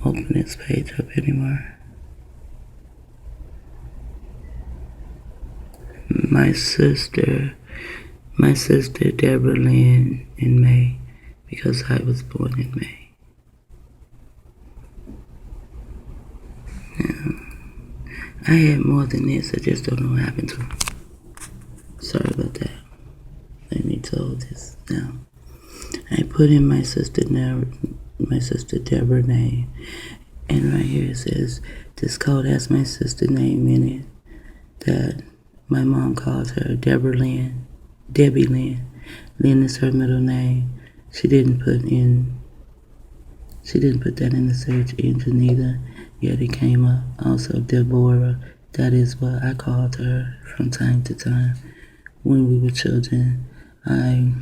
open this page up anymore. My sister Deborah Lynn in May, because I was born in May. I had more than this, I just don't know what happened to them. Sorry about that. Let me tell this now. I put in my sister Deborah name, and right here it says this code has my sister name in it that my mom calls her Deborah Lynn, Debbie Lynn. Lynn is her middle name. She didn't put that in the search engine either, yet it came up. Also Deborah, that is what I called her from time to time. When we were children, I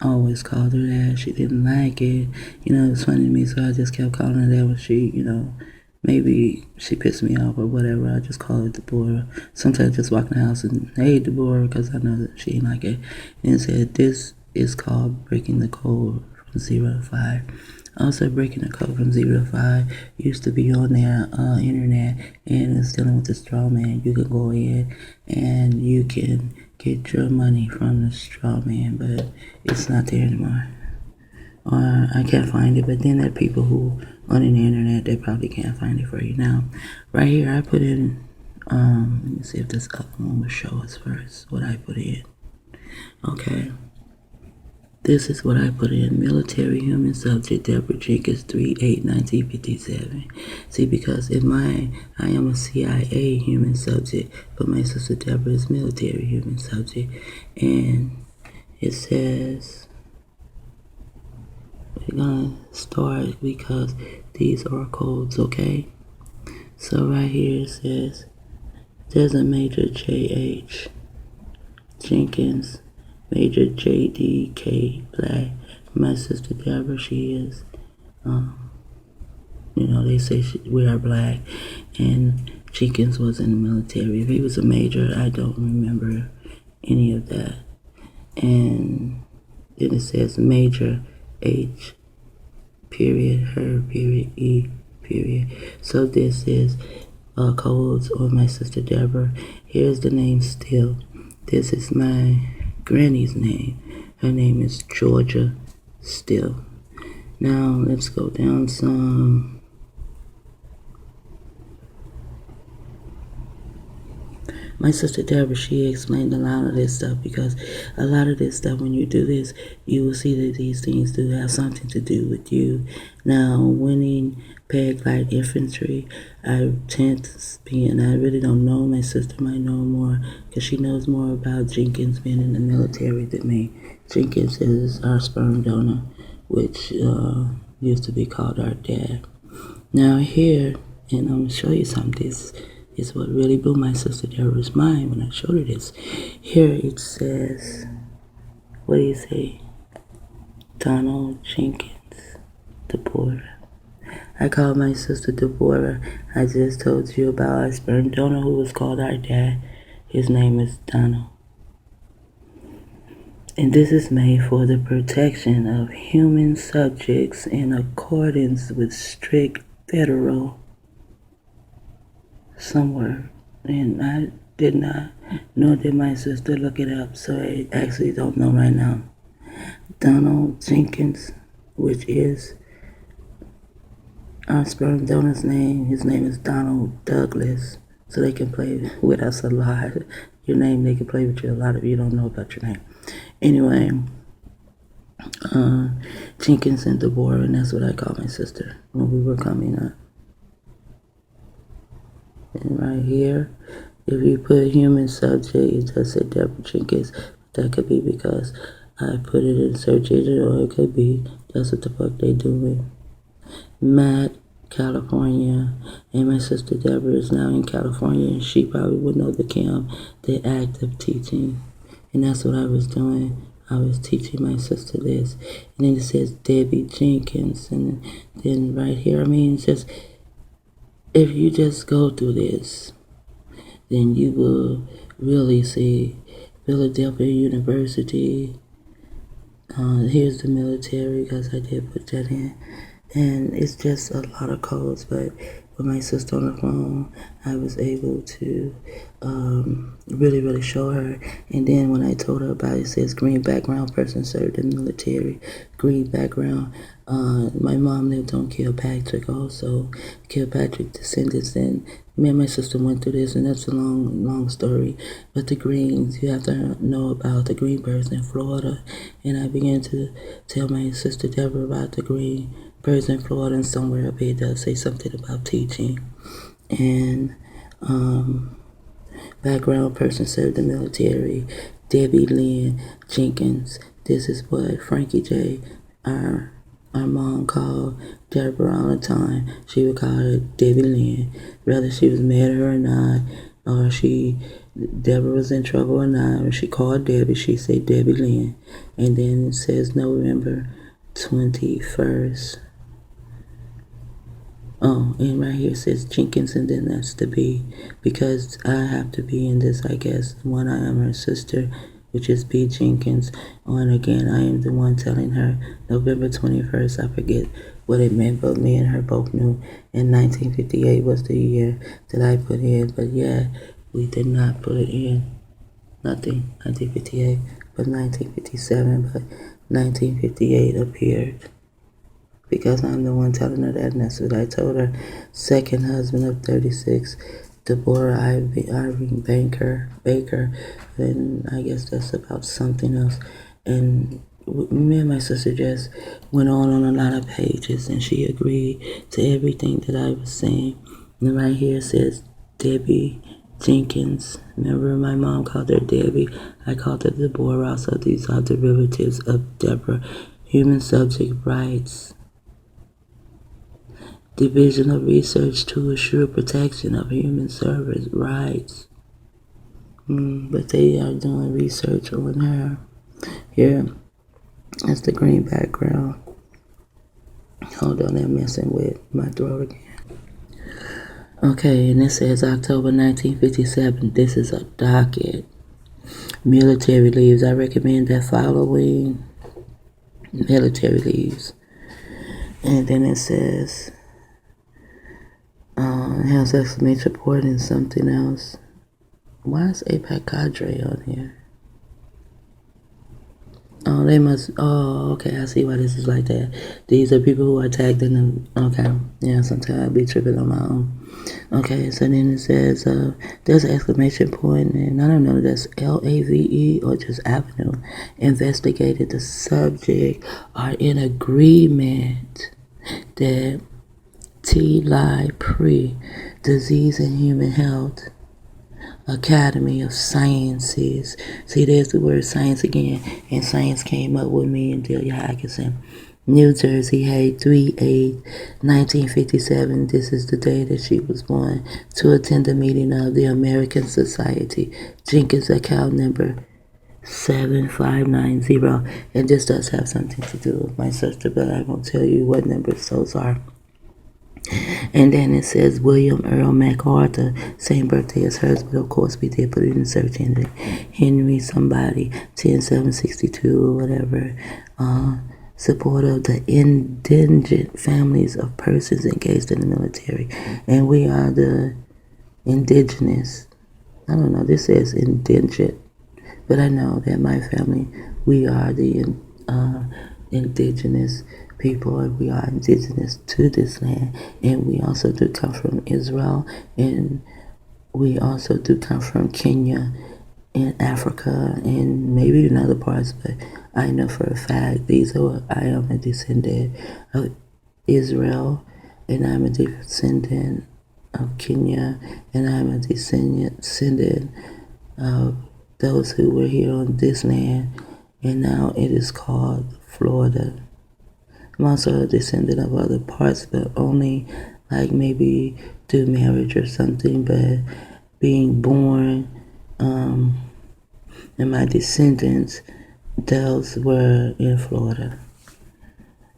always called her that. She didn't like it. It was funny to me, so I just kept calling her that when she, maybe she pissed me off or whatever. I just call her Deborah. Sometimes I just walk in the house and, hey, Deborah, because I know that she ain't like it. And it said, this is called breaking the code from 0 to 5. Also, breaking the code from 0 to 5 used to be on their internet, and it's dealing with the straw man. You can go in and you can get your money from the straw man, but it's not there anymore. Or I can't find it, but then there are people who on the internet, they probably can't find it for you. Now, right here, I put in, let me see if this other one will show us first what I put in. Okay. This is what I put in. Military human subject, Deborah Jenkins, 3/8/1957. See, because in mine, I am a CIA human subject, but my sister Deborah is military human subject. And it says, we're going to start because these are codes, okay? So right here it says, there's a Major J.H. Jenkins, Major J.D.K. Black. My sister Deborah, she is, they say we are black, and Jenkins was in the military. If he was a major, I don't remember any of that. And then it says Major H. Period, her, period, E, period. So this is codes on my sister Deborah. Here's the name Still. This is my granny's name. Her name is Georgia Still. Now let's go down some. My sister Deborah, she explained a lot of this stuff, because a lot of this stuff, when you do this, you will see that these things do have something to do with you. Now, winning Peg Light Infantry, I tend to be, and I really don't know. My sister might know more, because she knows more about Jenkins being in the military than me. Jenkins is our sperm donor, which used to be called our dad. Now here, and I'm going to show you something. This is what really blew my sister Deborah's mind when I showed her this. Here it says, what do you say? Donald Jenkins, Deborah. I called my sister Deborah. I just told you about our sperm donor who was called our dad. His name is Donald. And this is made for the protection of human subjects in accordance with strict federal somewhere. And I did not, nor did my sister look it up, so I actually don't know right now. Donald Jenkins, which is our sperm donor's name, his name is Donald Douglas, so they can play with us a lot. Your name, they can play with you a lot if you don't know about your name. Anyway, Jenkins and Deborah, and that's what I call my sister when we were coming up. And right here, if you put human subject, it just said Deborah Jenkins. That could be because I put it in search engine, or it could be that's what the fuck they doing. Matt, California, and my sister Deborah is now in California, and she probably would know the act of teaching. And that's what I was doing. I was teaching my sister this. And then it says Debbie Jenkins. And then right here, it's just, if you just go through this, then you will really see Philadelphia University. Here's the military, because I did put that in. And it's just a lot of codes, but with my sister on the phone, I was able to really show her. And then when I told her about it, it says green background, person served in the military, green background. My mom lived on Kilpatrick also, Kilpatrick descendants, and me and my sister went through this, and that's a long story. But the Greens, you have to know about the Green birds in Florida. And I began to tell my sister Deborah about the Green birds in Florida, and somewhere up here does say something about teaching. And background, person served in the military, Debbie Lynn Jenkins. This is what Frankie J, our mom, called Deborah all the time. She would call her Debbie Lynn, whether she was mad at her or not, or Deborah was in trouble or not, or she called Debbie, she said Debbie Lynn. And then it says November 21st. Oh, and right here it says Jenkins, and then that's the B, because I have to be in this, I guess. One, I am her sister, which is B. Jenkins. And again, I am the one telling her November 21st. I forget what it meant, but me and her both knew. And 1958 was the year that I put in. But yeah, we did not put it in. Nothing, 1958, but 1957, but 1958 appeared. Because I'm the one telling her that, and that's what I told her. Second husband of 36, Deborah Irene Baker, and I guess that's about something else. And me and my sister just went on a lot of pages, and she agreed to everything that I was saying. And right here it says Debbie Jenkins. Remember, my mom called her Debbie. I called her Deborah. So these are derivatives of Deborah. Human subject rights. Division of Research to assure protection of human service rights. But they are doing research on her. Here, that's the green background. Hold on, I'm messing with my throat again. Okay, and it says October 1957. This is a docket. Military leaves. I recommend that following military leaves. And then it says it has exclamation point and something else. Why is APAC Cadre on here? Oh, they must. Oh, okay. I see why this is like that. These are people who are tagged in them. Okay. Yeah, sometimes I'll be tripping on my own. Okay, so then it says there's an exclamation point, and I don't know if that's LAVE or just Avenue. Investigated the subject are in agreement that TLI Disease and Human Health Academy of Sciences. See, there's the word science again, and science came up with me and Delia Hackinson. New Jersey, hey, 3/8/1957. This is the day that she was born. To attend the meeting of the American Society. Jenkins account number 7590. And this does have something to do with my sister, but I won't tell you what numbers those are. And then it says William Earl MacArthur, same birthday as hers, but of course we did put it in the search engine. Henry somebody, 10762 or whatever. Support of the indigent families of persons engaged in the military. And we are the indigenous. I don't know, this says indigent. But I know that my family, we are the indigenous people, and we are indigenous to this land, and we also do come from Israel, and we also do come from Kenya and Africa and maybe in other parts, but I know for a fact I am a descendant of Israel, and I'm a descendant of Kenya, and I'm a descendant of those who were here on this land, and now it is called Florida. I'm also a descendant of other parts, but only like maybe through marriage or something, but being born, and my descendants, those were in Florida.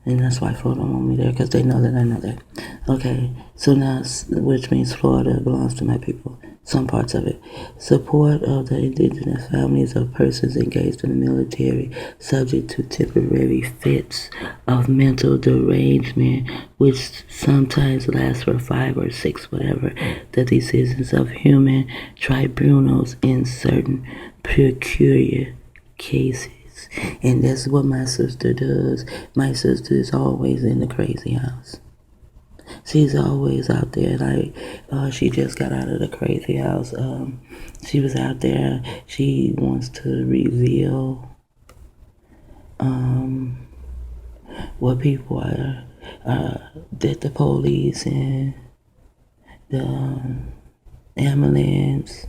And that's why Florida want me there, because they know that I know that. Okay, so now, which means Florida belongs to my people, some parts of it. Support of the indigenous families of persons engaged in the military subject to temporary fits of mental derangement, which sometimes last for 5 or 6, whatever, the decisions of human tribunals in certain peculiar cases. And that's what my sister does. My sister is always in the crazy house. She's always out there. Like, she just got out of the crazy house. She was out there. She wants to reveal what people are, that the police and the ambulance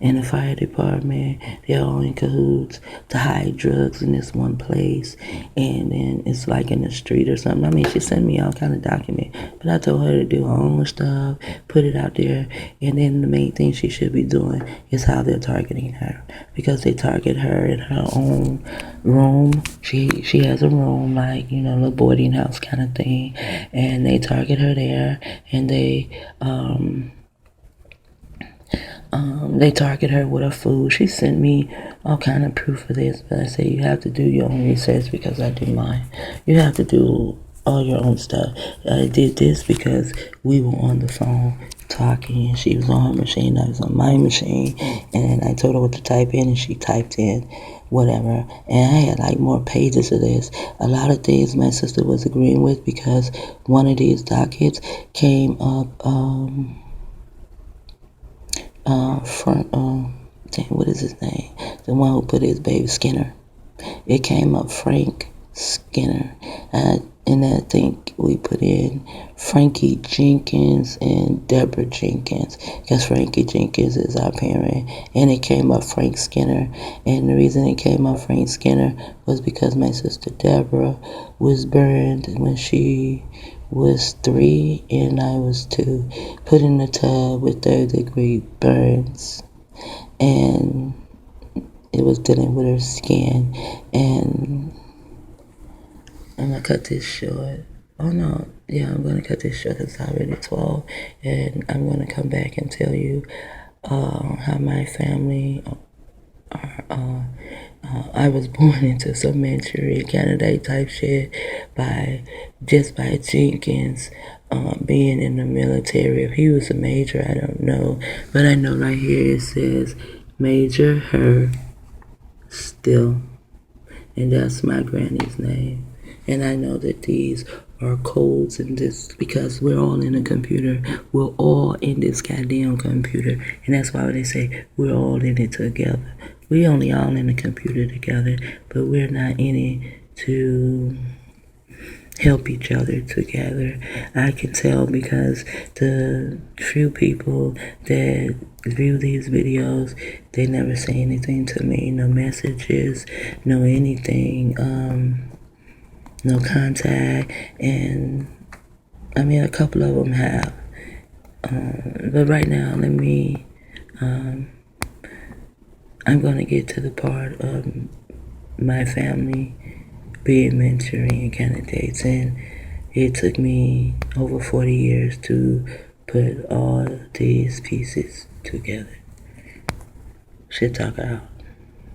and the fire department, they're all in cahoots to hide drugs in this one place, and then it's like in the street or something. I mean, she sent me all kind of documents, but I told her to do her own stuff, put it out there, and then the main thing she should be doing is how they're targeting her, because they target her in her own room. She has a room, like, you know, a little boarding house kind of thing, and they target her there, and they target her with her food. She sent me all kind of proof of this, but I say you have to do your own research because I do mine. You have to do all your own stuff. I did this because we were on the phone talking. She was on her machine, I was on my machine, and I told her what to type in, and she typed in whatever. And I had like more pages of this. A lot of things my sister was agreeing with, because one of these dockets came up what is his name? The one who put his baby Skinner. It came up Frank Skinner. And I think we put in Frankie Jenkins and Deborah Jenkins, because Frankie Jenkins is our parent, and it came up Frank Skinner. And the reason it came up Frank Skinner was because my sister Deborah was burned when she was 3 and I was 2, put in the tub with 3rd-degree burns, and it was dealing with her skin. And I'm gonna cut this short. Oh no, yeah, I'm gonna cut this short because it's already 12, and I'm gonna come back and tell you how my family are. I was born into some Manchurian candidate type shit by Jenkins being in the military. If he was a major, I don't know, but I know right here it says Major Her Still, and that's my granny's name. And I know that these are codes in this because we're all in a computer. We're all in this goddamn computer. And that's why they say we're all in it together. We only all in the computer together, but we're not in it to help each other together. I can tell because the few people that view these videos, they never say anything to me. No messages, no anything, no contact. And I mean, a couple of them have. But right now, I'm going to get to the part of my family being Manchurian candidates, and it took me over 40 years to put all these pieces together. SHEitTalkHER out.